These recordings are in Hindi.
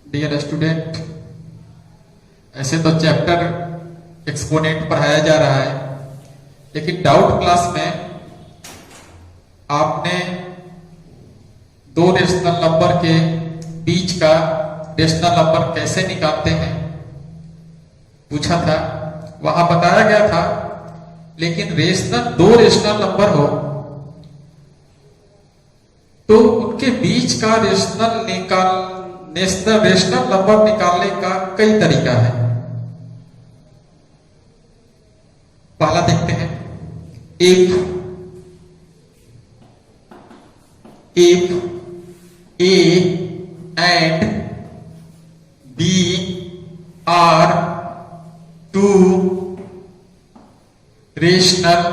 डियर स्टूडेंट, ऐसे तो चैप्टर एक्सपोनेंट पढ़ाया जा रहा है, लेकिन डाउट क्लास में आपने दो रेशनल नंबर के बीच का रेशनल नंबर कैसे निकालते हैं पूछा था। वहां बताया गया था, लेकिन दो रेशनल नंबर हो तो उनके बीच का रेशनल नंबर निकालने का कई तरीका है। पहला देखते हैं, if A and B are two rational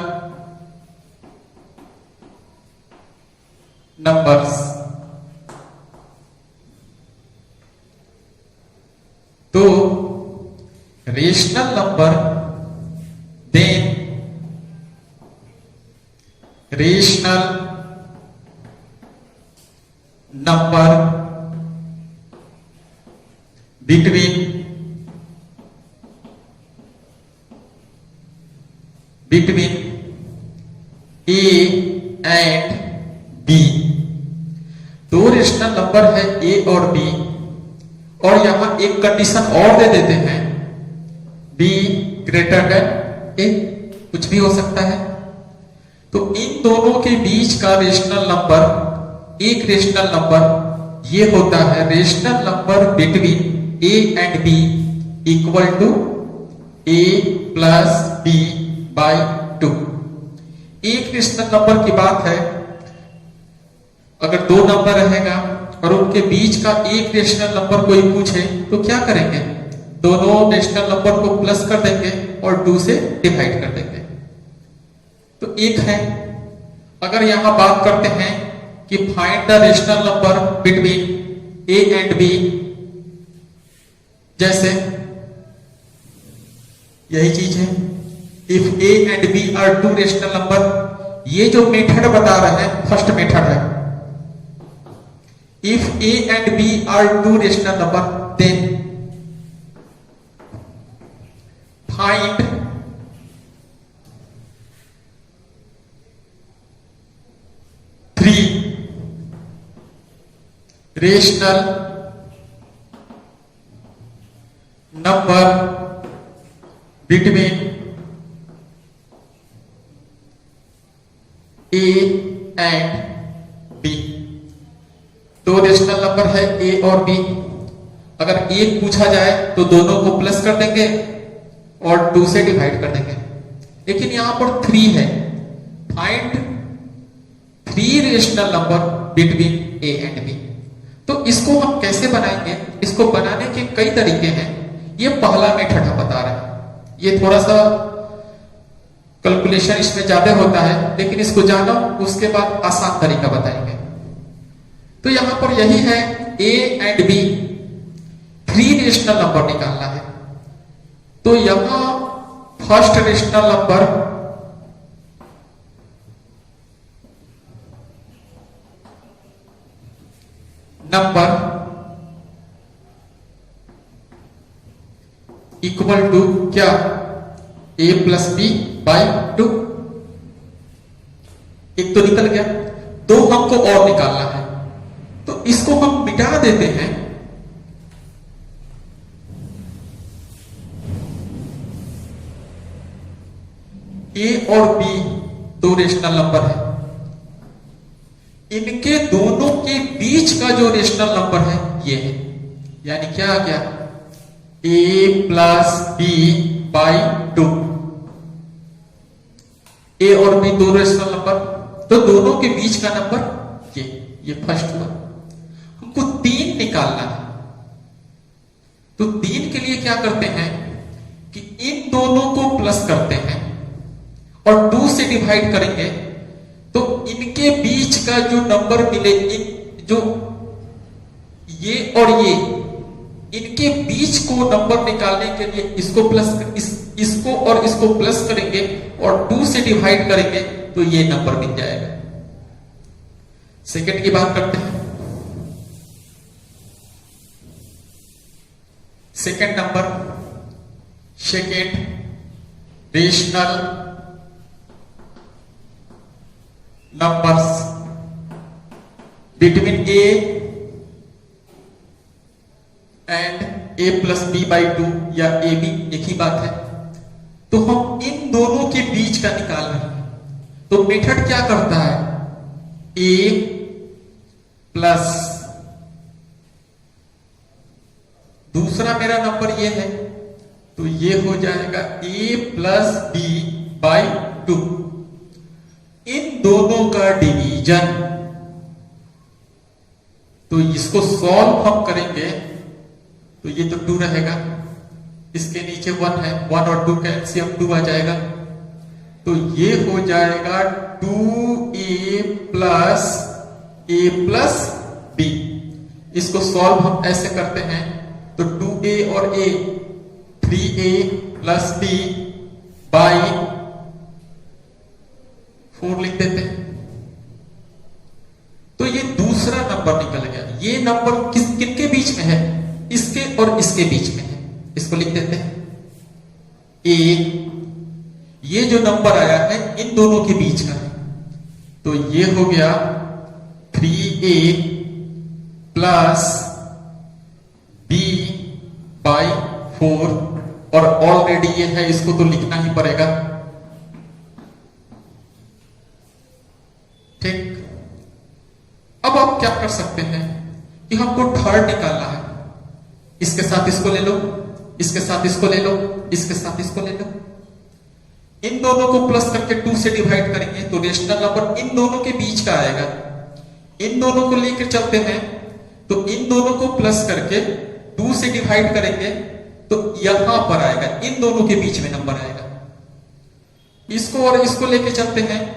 numbers, तो rational number then rational number between A and B। दो रेशनल नंबर है A और B, और यहां एक कंडीशन और दे देते हैं, B ग्रेटर देन A, कुछ भी हो सकता है। तो इन दोनों के बीच का रेशनल नंबर, एक रेशनल नंबर ये होता है rational number between A and B equal to A plus B by 2। एक रेशनल नंबर की बात है, अगर दो नंबर रहेगा और उनके बीच का एक रेशनल नंबर कोई पूछे तो क्या करेंगे, दोनों रेशनल नंबर को प्लस कर देंगे और 2 से डिवाइड कर देंगे। तो एक है। अगर यहां बात करते हैं कि find the rational number between A and B, जैसे यही चीज है, if A and B are two rational number, ये जो मेथड बता रहे हैं फर्स्ट मेथड है। If A and B are two rational number then find three rational number between A and B। दो रेशनल नंबर है A और B, अगर एक पूछा जाए तो दोनों को प्लस कर देंगे और 2 से डिवाइड कर देंगे। लेकिन यहां पर 3 है, find three rational number between A and B। तो इसको हम कैसे बनाएंगे, इसको बनाने के कई तरीके हैं। ये पहला मेथड हम बता रहे हैं, ये थोड़ा सा कैलकुलेशन इसमें ज्यादा होता है, लेकिन इसको जानो उसके बाद आसान तरीका बताएंगे। तो यहां पर यही है, A and B three rational number निकालना है। तो यहां first rational number equal to क्या, A प्लस B बाई 2। एक तो निकल गया, दो हमको और निकालना है, तो इसको हम मिटा देते हैं। A और B दो रेशनल नंबर है, इनके दोनों के बीच का जो रेशनल नंबर है ये है, यानी क्या आ गया, A plus B by 2। A और B दो रेशनल नंबर, तो दोनों के बीच का नंबर ये फर्स्ट हुआ। हमको 3 निकालना है, तो 3 के लिए क्या करते हैं कि इन दोनों को प्लस करते हैं और 2 से डिवाइड करेंगे, तो इनके बीच का जो नंबर मिले, जो ये और ये, इनके बीच को नंबर निकालने के लिए इसको प्लस इसको और इसको प्लस करेंगे और 2 से डिवाइड करेंगे तो ये नंबर मिल जाएगा। सेकंड की बात करते हैं। Second number, second rational numbers between A and A plus B by 2 या ए बी एक ही बात है, तो हम इन दोनों के बीच का निकाल रहे हैं। तो मेथड क्या करता है, ए प्लस दूसरा मेरा नंबर ये है, तो ये हो जाएगा ए प्लस बी बाई 2, इन दोनों का डिवीजन। तो इसको सॉल्व हम करेंगे तो ये तो 2 रहेगा, इसके नीचे 1 है, 1 और 2 का एलसीएम 2 आ जाएगा, तो ये हो जाएगा 2a प्लस b। इसको सॉल्व हम ऐसे करते हैं, तो 2a और a 3a plus b by 4 लिख देते हैं। तो ये दूसरा नंबर निकल गया। ये नंबर किनके बीच में है, इसके और इसके बीच में है, इसको लिख देते हैं a। ये जो नंबर आया है इन दोनों के बीच का है, तो ये हो गया 3a प्लस b बाई 4, और ऑलरेडी ये है, इसको तो लिखना ही पड़ेगा। ठीक, अब आप क्या कर सकते हैं कि हमको थर्ड निकालना है, इसके साथ इसको ले लो, इसके साथ इसको ले लो, इसके साथ इसको ले लो, इन दोनों को प्लस करके 2 से डिवाइड करेंगे तो रेशनल नंबर इन दोनों के बीच का आएगा। इन दोनों को लेकर चलते हैं तो इन दोनों को प्लस करके 2 से डिवाइड करेंगे तो यहां पर आएगा, इन दोनों के बीच में नंबर आएगा। इसको और इसको लेके चलते हैं,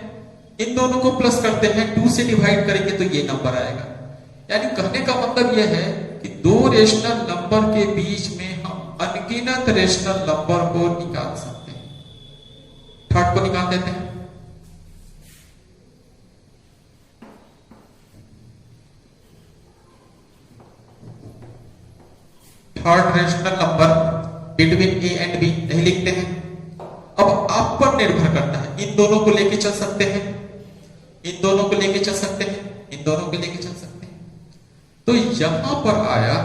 इन दोनों को प्लस करते हैं, 2 से डिवाइड करेंगे तो ये नंबर आएगा। यानी कहने का मतलब यह है कि दो रेशनल नंबर के बीच में हम अनगिनत रेशनल नंबर को निकाल सकते हैं। थर्ड को निकाल देते हैं। Third rational number between A and B नहीं लिखते हैं। अब आप पर निर्भर करता है, इन दोनों को लेके चल सकते हैं, इन दोनों को लेके चल सकते हैं, इन दोनों को लेके चल सकते हैं। तो यहां पर आया,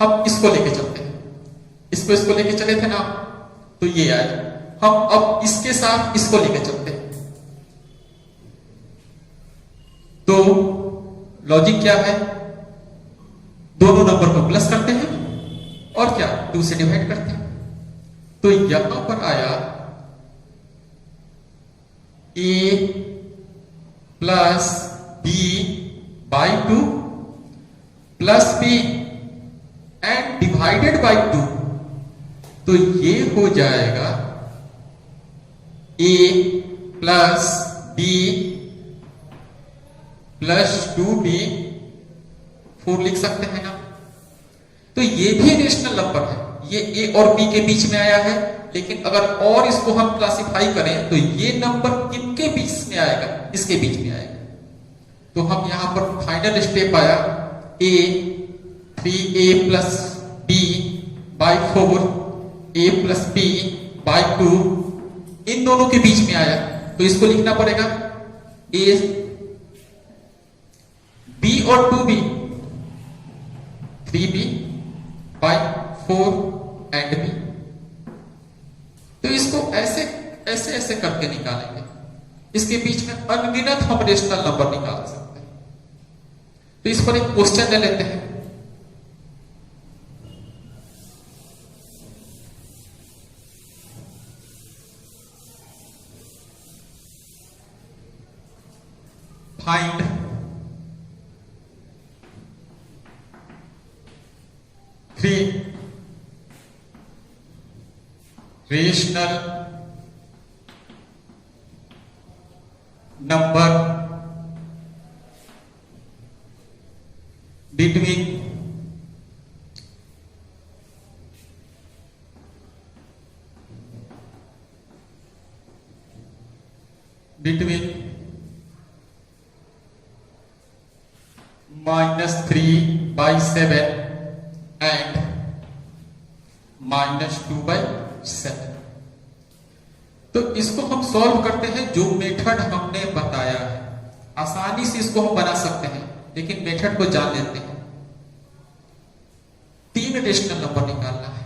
हम इसको लेके चलते हैं, इसको लेके चले थे ना, तो ये आया। हम अब इसके साथ इसको लेके चलते हैं। तो लॉजिक क्या है, दोनों नंबर को प्लस करते हैं और क्या 2 से डिवाइड करते हैं। तो यहां पर आया a plus b by 2 plus b and divided by 2, तो ये हो जाएगा a plus b plus 2b 4 लिख सकते हैं ना। तो ये भी रेशनल नंबर है, ये a और b के बीच में आया है, लेकिन अगर और इसको हम क्लासिफाई करें तो ये नंबर किनके बीच में आएगा, इसके बीच में आएगा। तो हम यहां पर फाइनल स्टेप आया a 3a plus b by 4 a plus b by 2, इन दोनों के बीच में आया, तो इसको लिखना पड़ेगा a b और 2b 3b by 4 and b। तो इसको ऐसे ऐसे ऐसे करके निकालेंगे, इसके बीच में अनगिनत हम रेशनल नंबर निकाल सकते हैं। तो इस पर एक क्वेश्चन ले लेते हैं। Find three rational number between -3/7 and -2/7। तो इसको हम सॉल्व करते हैं जो मेथड हमने बताया है। आसानी से इसको हम बना सकते हैं, लेकिन मेथड को जान लेते हैं। 3 रेशनल नंबर निकालना है।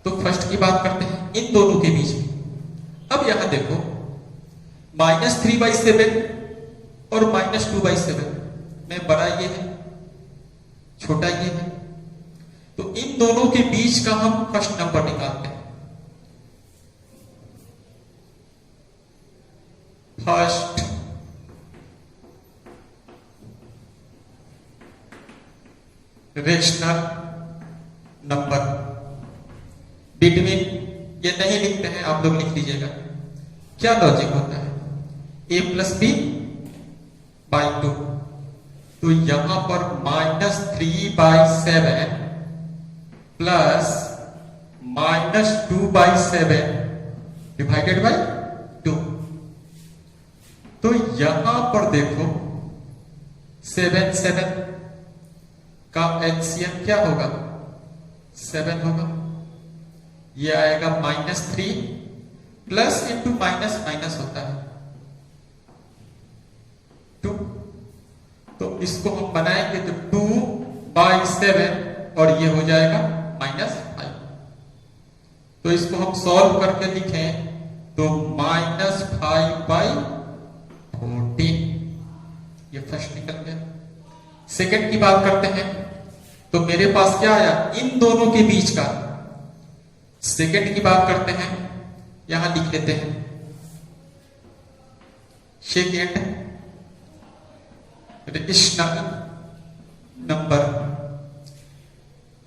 तो फर्स्ट की बात करते हैं इन दोनों के बीच में। अब यहां देखो -3/7 और -2/7 में बड़ा ये है, छोटा ये है। तो इन दोनों के बीच का हम फर्स्ट नंबर निकालते हैं। फर्स्ट रेशनल नंबर बिटवीन, ये नहीं लिखते हैं, आप लोग लिख लीजिएगा। क्या लॉजिक होता है? a+b/2। तो यहां पर -3/7 प्लस -2/7 डिवाइडेड बाय 2। तो यहां पर देखो 7 का एलसीएम क्या होगा? 7 होगा। ये आएगा -3 प्लस इंटू माइनस माइनस होता है 2। तो इसको हम बनाएंगे तो 2/7 और ये हो जाएगा -5। तो इसको हम सॉल्व करके लिखें तो -5/14। ये फर्स्ट निकल गया। सेकंड की बात करते हैं तो मेरे पास क्या आया? इन दोनों के बीच का। सेकंड की बात करते हैं, यहां लिख लेते हैं सेकंड रेशनल नंबर।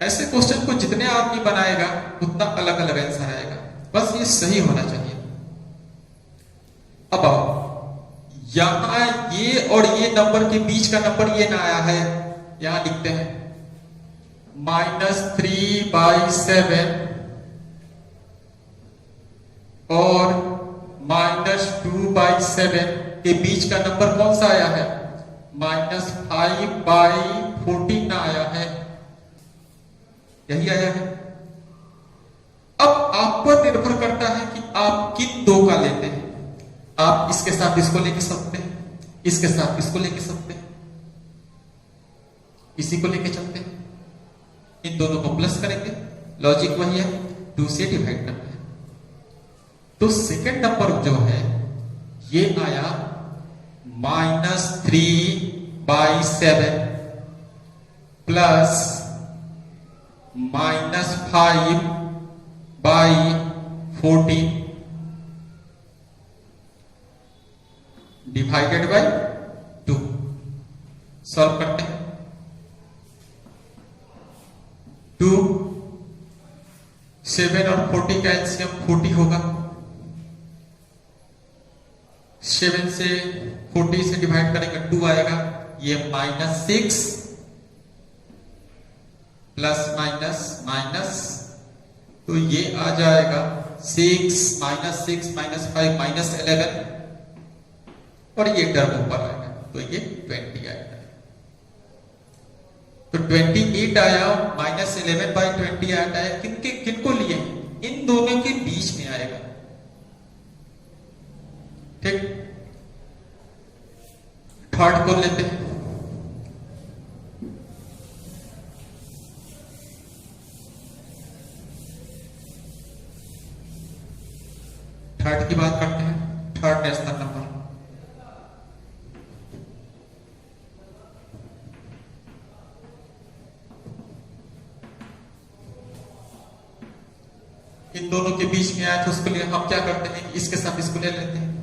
ऐसे क्वेश्चन को जितने आदमी बनाएगा उतना अलग अलग आंसर आएगा, बस ये सही होना चाहिए। अब आओ, यहां ये और ये नंबर के बीच का नंबर ये ना आया है, यहां लिखते हैं -3/7 और -2/7 के बीच का नंबर कौन सा आया है? -5/14 ना आया है, यही आया है। अब आप पर निर्भर करता है कि आप किन दो का लेते हैं। आप इसके साथ इसको लेके सकते हैं, इसके साथ इसको लेके सकते हैं, इसी को लेके चलते हैं। इन दोनों को प्लस करेंगे, लॉजिक वही है, 2 से डिवाइड करना है। तो सेकंड नंबर जो है ये आया -3/7 प्लस -5/14 डिवाइडेड बाय 2। सॉल्व करते हैं। 2 7 और 40 का एलसीएम 40 होगा। 7 से 40 से डिवाइड करेंगे 2 आएगा। ये -6 प्लस माइनस माइनस, तो ये आ जाएगा 6 -6 -5 -11 और ये टर्म ऊपर आएगा तो ये 20 आएगा। तो 28 आया, -11/20 आया। किनको लिए? इन दोनों के बीच में आएगा। ठीक, थर्ड को लेते हैं। थर्ड की बात करते हैं, थर्ड रेशनल नंबर। इन दोनों के बीच में आया तो उसके लिए हम क्या करते हैं, इसके साथ इसको ले लेते हैं।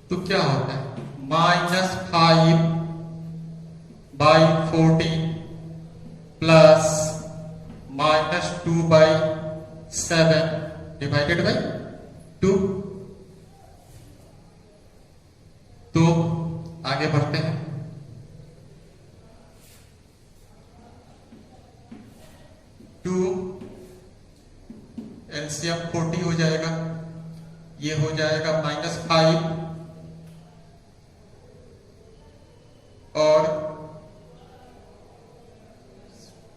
तो क्या होता है? -5/14 प्लस -2/7 डिवाइडेड बाय 2। तो आगे बढ़ते हैं। 2 एलसीएम 40 हो जाएगा, ये हो जाएगा -5 और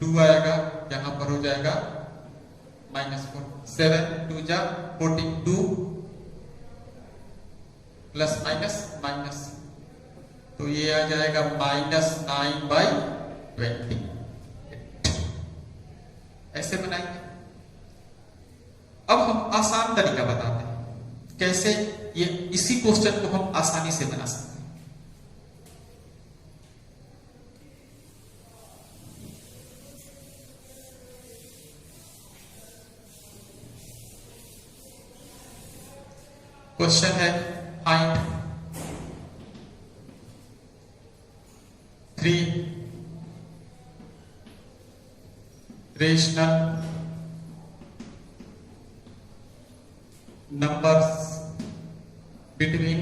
2 आएगा यहां पर हो जाएगा -4, 7 2 जा 42 प्लस माइनस माइनस, तो ये आ जाएगा -9/20। ऐसे बनाएंगे। अब हम आसान तरीका बताते हैं कैसे ये इसी क्वेश्चन को हम आसानी से बना सकते हैं। क्वेश्चन है find 3 rational numbers between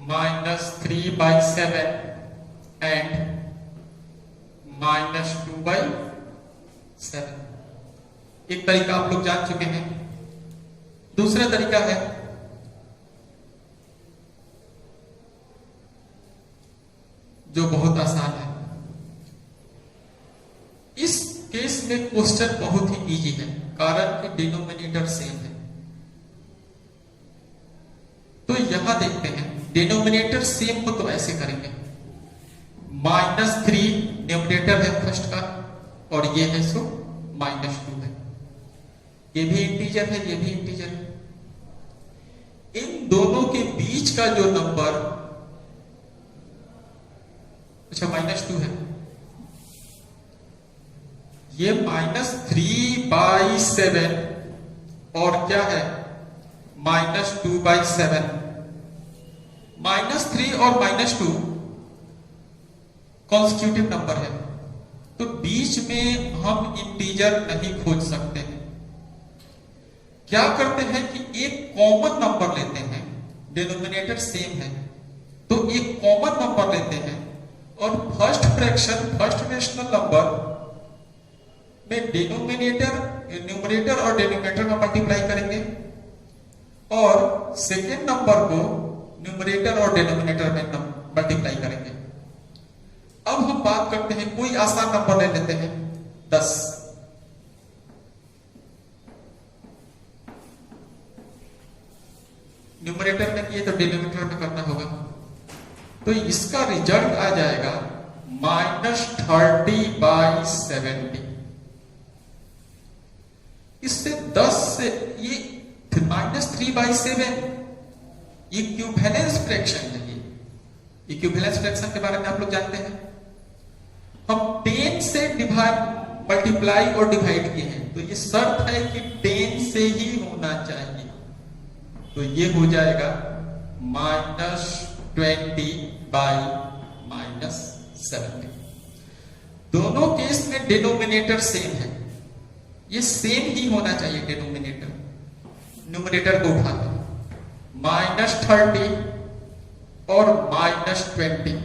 -3/7 and -2/7। एक तरीका आप लोग जान चुके हैं। दूसरा तरीका है जो बहुत आसान है। इस केस में क्वेश्चन बहुत ही इजी है, कारण कि डिनोमिनेटर सेम है। तो यहां देखते हैं, डिनोमिनेटर सेम हो तो ऐसे करेंगे, -3 न्यूमरेटर है फर्स्ट का, और ये है सो -2 है। ये भी इंटीजर है, ये भी इंटीजर है। इन दोनों के बीच का जो नंबर, अच्छा -2 है, ये -3/7 और क्या है -2/7। -3 और -2 कॉन्स्टिट्यूटिव नंबर है, तो बीच में हम इंटीजर नहीं खोज सकते हैं। क्या करते हैं कि एक कॉमन नंबर लेते हैं, डिनोमिनेटर सेम है तो एक कॉमन नंबर लेते हैं और first fraction, first rational number में न्यूमरेटर और डिनोमिनेटर का मल्टीप्लाई करेंगे और सेकेंड नंबर को न्यूमरेटर और डिनोमिनेटर में मल्टीप्लाई करेंगे। अब हम बात करते हैं, कोई आसान नंबर ले लेते हैं 10। न्यूमरेटर में किए तो डिनोमिनेटर में करना होगा, तो इसका रिजल्ट आ जाएगा -30/70। इससे 10 से ये -3/7 इक्विवेलेंस फ्रैक्शन है। ये इक्विवेलेंस फ्रैक्शन के बारे में आप लोग जानते हैं। हम 10 से मल्टीप्लाई और डिवाइड किए हैं, तो ये शर्त है कि 10 से ही होना चाहिए, तो ये हो जाएगा -20/-70। दोनों केस में डिनोमिनेटर सेम है, ये सेम ही होना चाहिए डिनोमिनेटर। न्यूमरेटर को उठा दो, -30 और -20,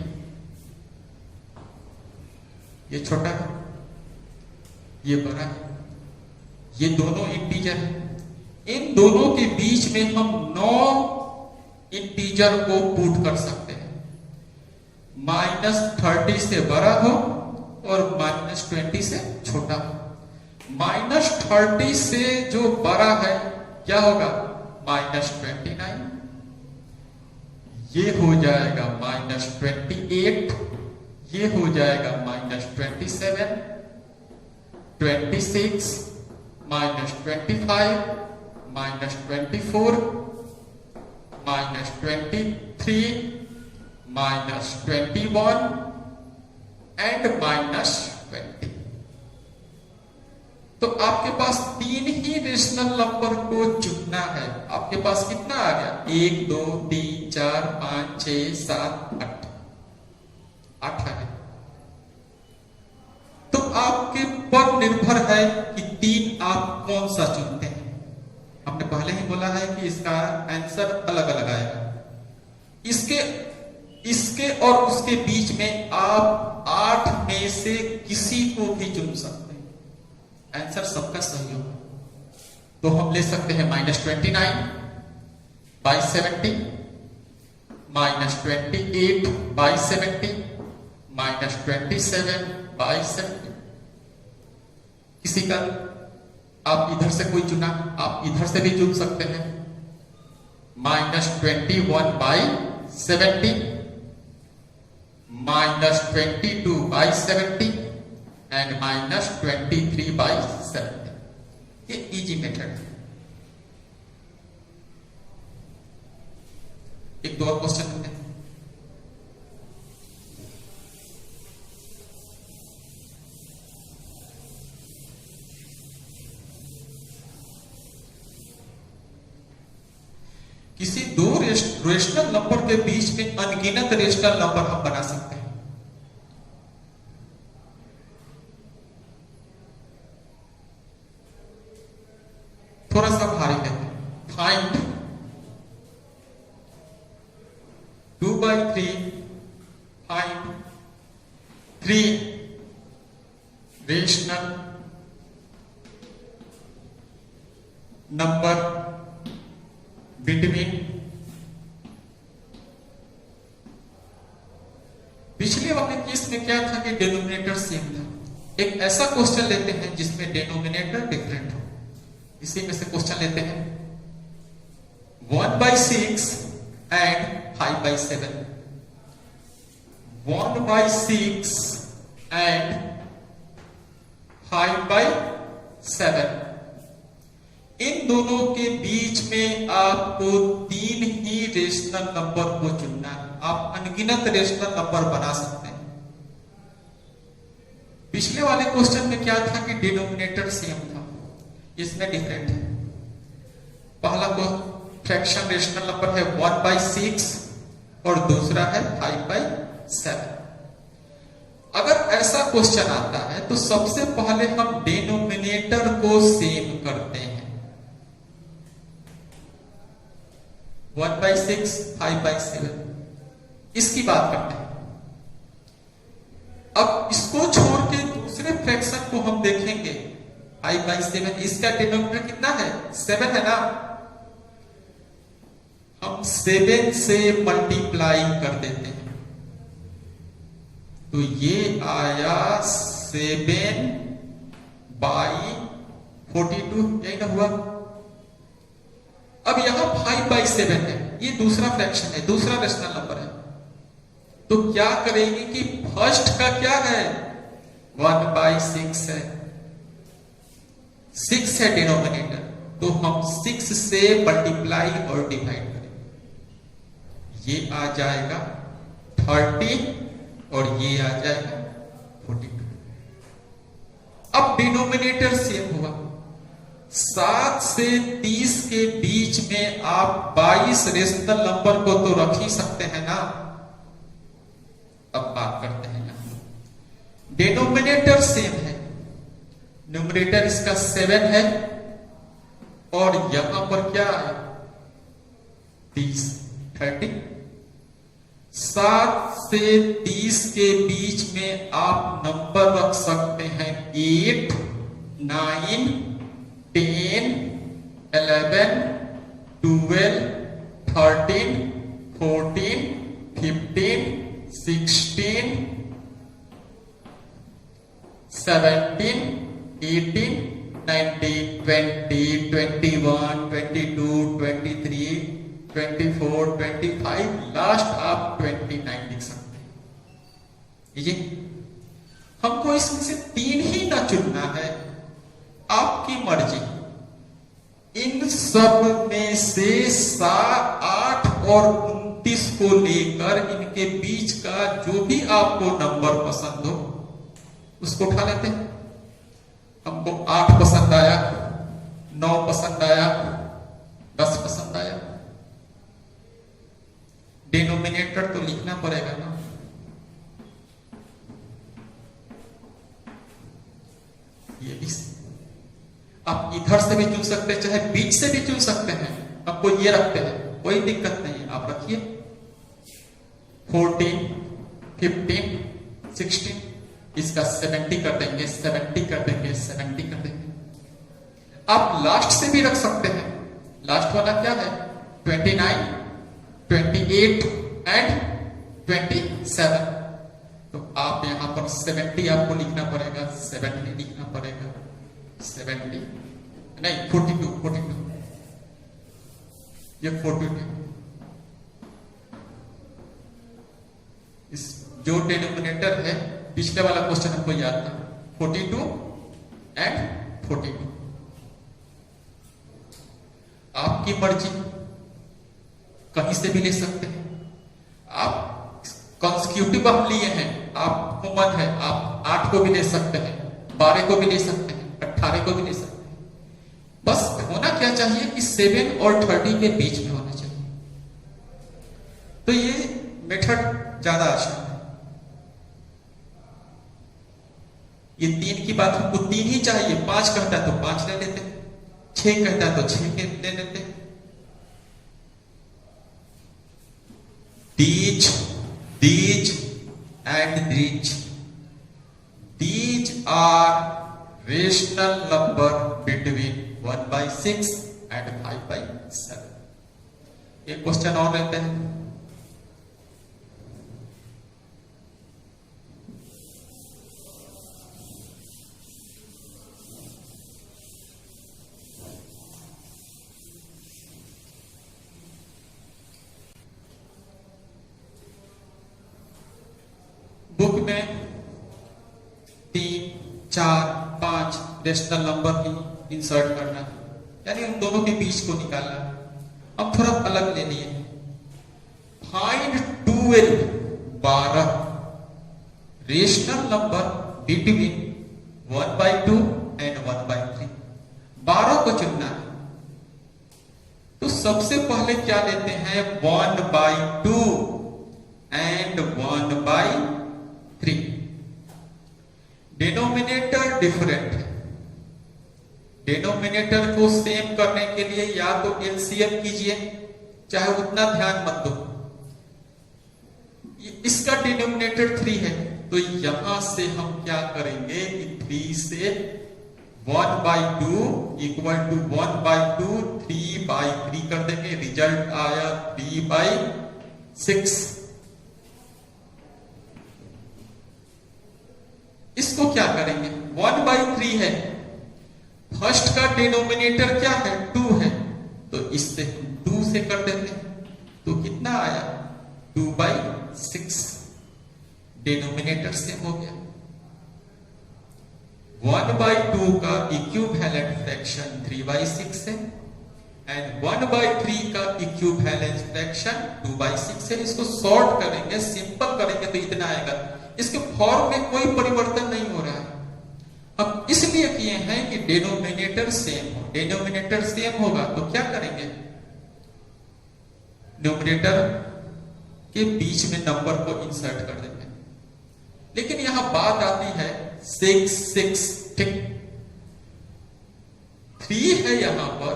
ये छोटा है, ये बड़ा है, ये दोनों इंटीजर है। इन दोनों के बीच में हम 9 इंटीजर को पुट कर सकते हैं, -30 से बड़ा हो और -20 से छोटा हो। -30 से जो बड़ा है क्या होगा, -29, ये हो जाएगा -28, ये हो जाएगा -27, 26, -25, -24, -23, -21 एंड -20। तो आपके पास 3 ही रेशनल नंबर को चुनना है। आपके पास कितना आ गया, 1 2 3 4 5 6 7 8, 8 है। तो आपके पर निर्भर है कि 3 आप कौन सा चुनते हैं। हमने पहले ही बोला है कि इसका आंसर अलग अलग आएगा। इसके और उसके बीच में आप 8 में से किसी को भी चुन सकते हैं, आंसर सबका सही होगा। तो हम ले सकते हैं -29/70, -28/70, -27/70। किसी का आप इधर से कोई चुना, आप इधर से भी चुन सकते हैं। -21/70, -22/70 एंड -23/70। ये इजी मेथड है। एक दो और क्वेश्चन करते हैं। किसी दो रेशनल नंबर के बीच में अनगिनत रेशनल नंबर हम बना सकते हैं। थोड़ा सा भारी है। Find 2/3, find 3 rational number between. पिछले वाले केस में क्या था कि डिनोमिनेटर सेम था। एक ऐसा क्वेश्चन लेते हैं जिसमें डिनोमिनेटर डिफरेंट हो। इसी में से क्वेश्चन लेते हैं 1/6 एंड 5/7, 1/6 एंड 5/7। इन दोनों के बीच में आपको 3 ही रेशनल नंबर को चुनना है। आप अनगिनत रेशनल नंबर बना सकते हैं। पिछले वाले क्वेश्चन में क्या था कि डिनोमिनेटर सेम था, इसमें डिफरेंट है। पहला को फ्रैक्शन रेशनल नंबर है 1/6 और दूसरा है 5/7। अगर ऐसा क्वेश्चन आता है तो सबसे पहले हम डिनोमिनेटर को सेम करते हैं। 1/6, 5/7 इसकी बात करते हैं। अब इसको छोड़ के दूसरे फ्रैक्शन को हम देखेंगे 5/7। इसका डिनोमिनेटर कितना है? 7 है ना। हम 7 से मल्टीप्लाई कर देते हैं तो ये आया 7/42, यही ना हुआ। अब यहां 5/7 है, ये दूसरा फ्रैक्शन है, दूसरा रेशनल नंबर है। तो क्या करेंगे कि फर्स्ट का क्या है? 1/6 है, 6 है डिनोमिनेटर, तो हम 6 से मल्टीप्लाई और डिवाइड करेंगे। ये आ जाएगा 30 और ये आ जाएगा 42। अब डिनोमिनेटर सेम हुआ। 7 से 30 के बीच में आप 22 रेशनल नंबर को तो रख ही सकते हैं ना। अब बात करते हैं यहां डिनोमिनेटर सेम है, न्यूमरेटर इसका 7 है और यहां पर क्या है 30। 7 से 30 के बीच में आप नंबर रख सकते हैं 8, 9, 10, 11, 12, 13, 14, 15, 16, 17, 18, 19, 20, 21, 22, 23, 24, 25, लास्ट आप 29 लिख सकते हैं। ये हमको इसमें से 3 ही ना चुनना है, आपकी मर्जी। इन सब में से 7, 8 और 29 को लेकर इनके बीच का जो भी आपको नंबर पसंद हो उसको उठा लेते हैं। हमको 8 पसंद आया, 9 पसंद आया, 10 पसंद आया। डिनोमिनेटर तो लिखना पड़ेगा ना। ये भी आप इधर से भी चुन सकते हैं, चाहे बीच से भी चुन सकते हैं। आपको ये रखते हैं, कोई दिक्कत नहीं है, आप रखिए। 14, 15, 16, इसका 70 कर देंगे, 70 कर देंगे, 70 कर देंगे। आप लास्ट से भी रख सकते हैं। लास्ट वाला क्या है 29, 28 एंड 27। तो तो आप यहां पर 70 आपको लिखना पड़ेगा, 70 लिखना पड़ेगा, 70 नहीं 42, ये 42। इस जो डिनोमिनेटर है, पिछले वाला क्वेश्चन हमको याद था, 42 एंड 42। आपकी मर्जी, कहीं से भी ले सकते हैं आप। कंसेक्यूटिव आप लिए हैं, आपको मन है आप 8 को भी ले सकते हैं, 12 को भी ले सकते हैं, 18 को भी ले सकते हैं। बस होना क्या चाहिए कि 7 और 30 के बीच में होना चाहिए। तो ये मेथड ज्यादा आसान है। ये 3 की बात, हमको 3 ही चाहिए, 5 कहता है तो 5 ले लेते हैं, 6 कहता है तो 6 के ले लेते हैं। these and these are rational number between 1/6 and 5/7। एक क्वेश्चन और लेते हैं। बुक में 3, 4, 5 रेशनल नंबर ही इंसर्ट करना है, यानी उन दोनों के बीच को निकालना है। अब थोड़ा अलग ले लिए, find 12 rational number between 1/2 and 1/3। 12 को चुनना है। तो सबसे पहले क्या लेते हैं, 1/2 एंड 1/3। डिनोमिनेटर डिफरेंट है। डिनोमिनेटर को सेम करने के लिए या तो एलसीएम कीजिए, चाहे उतना ध्यान मत दो। इसका डिनोमिनेटर 3 है, तो यहां से हम क्या करेंगे कि 3 से 1/2 इक्वल टू 1/2 3/3 कर देंगे। रिजल्ट आया 3/6। इसको क्या करेंगे, 1/3 है, फर्स्ट का डिनोमिनेटर क्या है, 2 है, तो इससे 2 से कर देते हैं, तो कितना आया 2/6। डिनोमिनेटर से हो गया। 1/2 का इक्विवेलेंट फ्रैक्शन 3/6 है एंड 1/3 का इक्विवेलेंट फ्रैक्शन 2/6 है। इसको शॉर्ट करेंगे, सिंपल करेंगे तो इतना आएगा। इसके फॉर्म में कोई परिवर्तन नहीं हो रहा है। अब इसलिए किए हैं कि डिनोमिनेटर सेम हो। डिनोमिनेटर सेम होगा तो क्या करेंगे, डिनोमिनेटर के बीच में नंबर को इंसर्ट कर देंगे। लेकिन यहां बात आती है 6, ठीक, 3 है यहां पर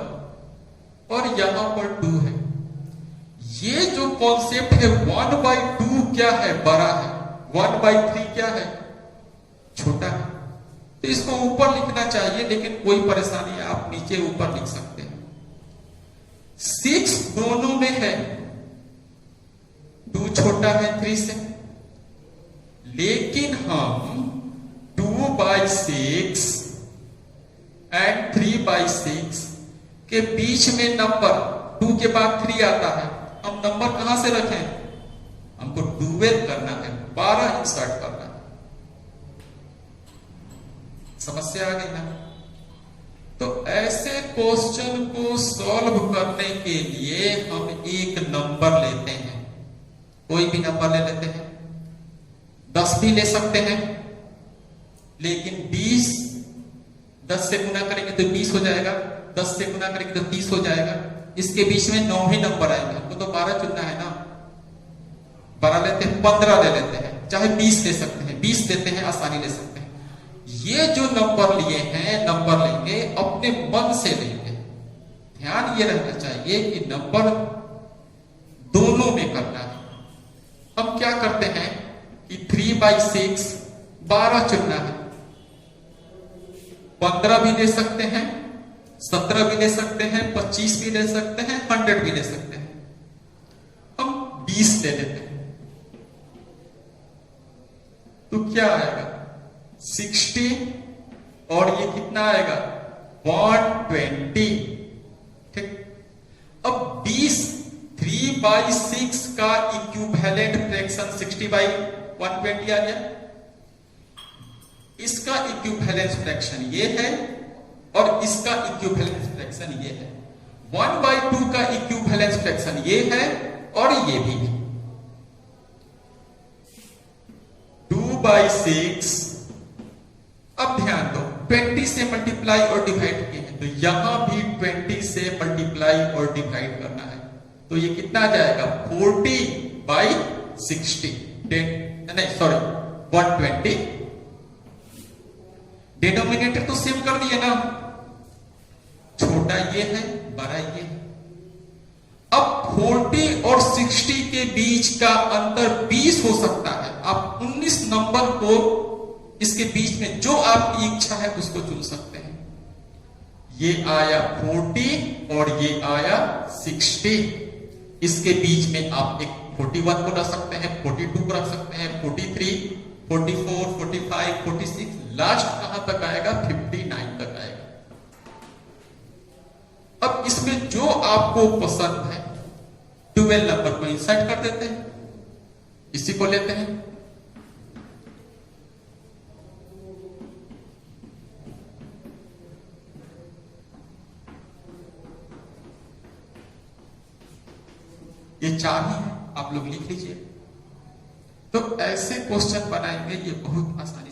और यहां पर 2 है। ये जो कॉन्सेप्ट है 1/2 क्या है, बड़ा है, 1/3 क्या है, छोटा है। तो इसको ऊपर लिखना चाहिए, लेकिन कोई परेशानी है, आप नीचे ऊपर लिख सकते हैं। 6 दोनों में है, 2 छोटा है 3 से, लेकिन हम 2/6 एंड 3/6 के बीच में नंबर 2 के बाद 3 आता है। हम नंबर कहां से रखें, हमको डुएल करना है, 12 इंसर्ट करना है। समस्या आ गई ना। तो ऐसे क्वेश्चन को सॉल्व करने के लिए हम एक नंबर लेते हैं, कोई भी नंबर ले लेते हैं। 10 भी ले सकते हैं, लेकिन 10 से गुना करेंगे तो 20 हो जाएगा, 10 से गुना करेंगे तो 30 हो जाएगा। इसके बीच में 9 ही नंबर आएंगे, हमको तो 12 चुनना है ना। 12 लेते हैं, 15 ले लेते हैं, चाहे 20 ले सकते हैं, 20 लेते हैं, आसानी ले सकते हैं। ये जो नंबर लिए हैं, नंबर लेंगे अपने मन से लेंगे। ध्यान ये रहना चाहिए कि नंबर दोनों में करना है। हम क्या करते हैं कि 3/6 12 चुनना है। 15 भी ले सकते हैं, 17 भी ले सकते हैं, 25 भी ले सकते हैं, 100 भी ले सकते हैं। हम 20 ले लेते हैं। क्या आएगा 60 और ये कितना आएगा 120। ठीक, अब 3/6 का इक्विवेलेंट फ्रैक्शन 60/120 आ गया। इसका इक्विवेलेंस फ्रैक्शन ये है और इसका इक्विवेलेंस फ्रैक्शन ये है। 1/2 का इक्विवेलेंस फ्रैक्शन ये है और ये भी। 2/6। अब ध्यान दो 20 से मल्टीप्लाई और डिवाइड किए हैं, तो यहां भी 20 से मल्टीप्लाई और डिवाइड करना है, तो ये कितना आ जाएगा 40/60। नहीं सॉरी 120। डिनोमिनेटर तो सेम कर दिए ना, छोटा ये है बड़ा ये है। अब 40 और 60 के बीच का अंतर 20 हो सकता है। आप 19 नंबर को इसके बीच में जो आपकी इच्छा है उसको चुन सकते हैं। ये आया 40 और ये आया 60। इसके बीच में आप एक 41 को रख सकते हैं, 42 को रख सकते हैं, 43, 44, 45, 46, लास्ट कहां तक आएगा 59 तक आएगा। अब इसमें जो आपको पसंद है 12 नंबर को इंसर्ट कर देते हैं, इसी को लेते हैं। ये 4 ही है, आप लोग लिख लीजिए। तो ऐसे क्वेश्चन बनाएंगे, ये बहुत आसानी